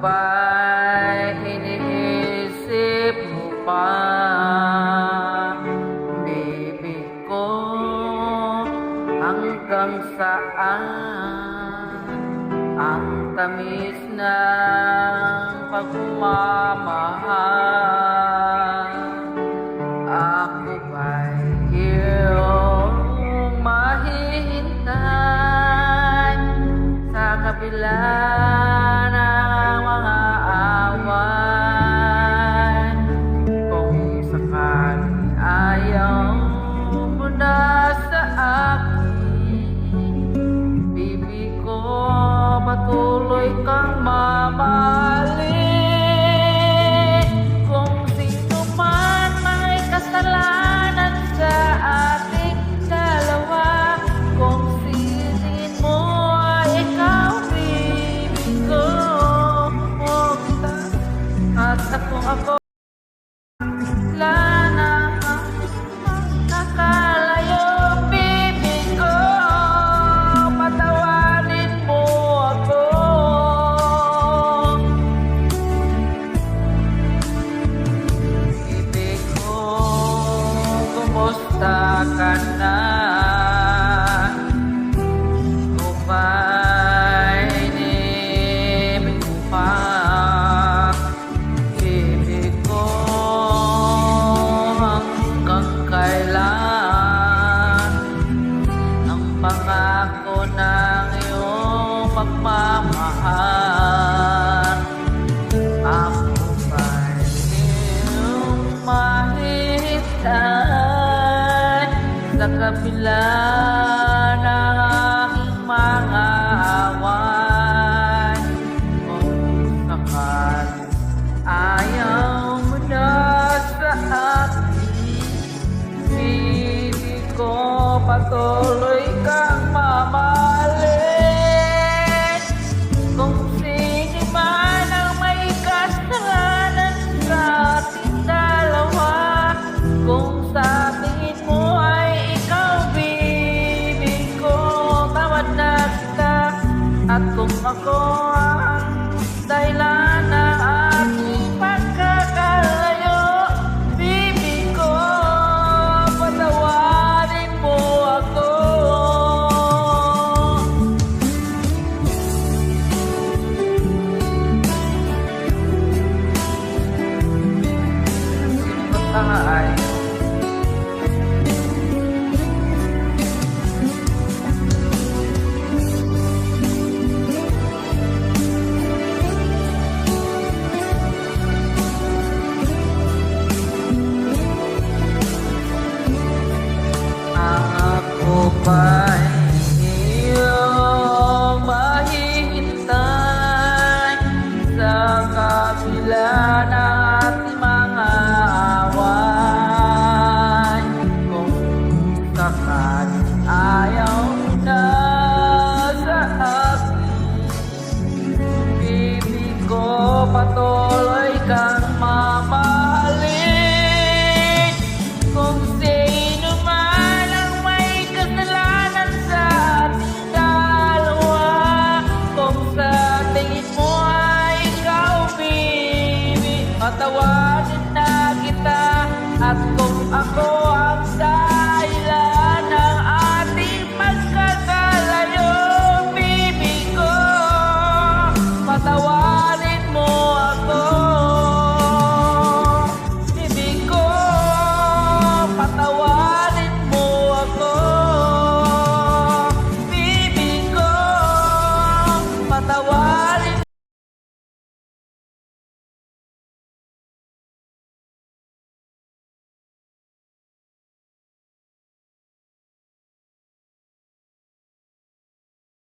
ba'y iniisip mo pa, baby ko, hanggang saan ang tamis ng pagmamahal? Ako ba'y iyong mahihintay sa kabila ng mga away? Kung sakaling ayaw mo na sa akin, baby ko, patuloy kang mamahalin. Kung sino man may kasalanan sa ating dalawa, kung sinin mo ay ikaw, baby ko, at ako wala na nakalayo, baby ko, patawarin mo ako. Baby ko, kumusta ka na? Ikaw ba'y inibig mo pa? Baby ko, hanggang kailan ang pangako ng iyong pagmamahal? Ako ba'y iyong mahihintay sa kabila ng aking mga away? Kung sakaling ayaw mo na sa akin, baby ko, patuloy kang mamahalin. Kung sino man ang may kasalanan sa ating dalawa, kung sa tingin mo ay ikaw, baby ko, tawad na kita. At kung ako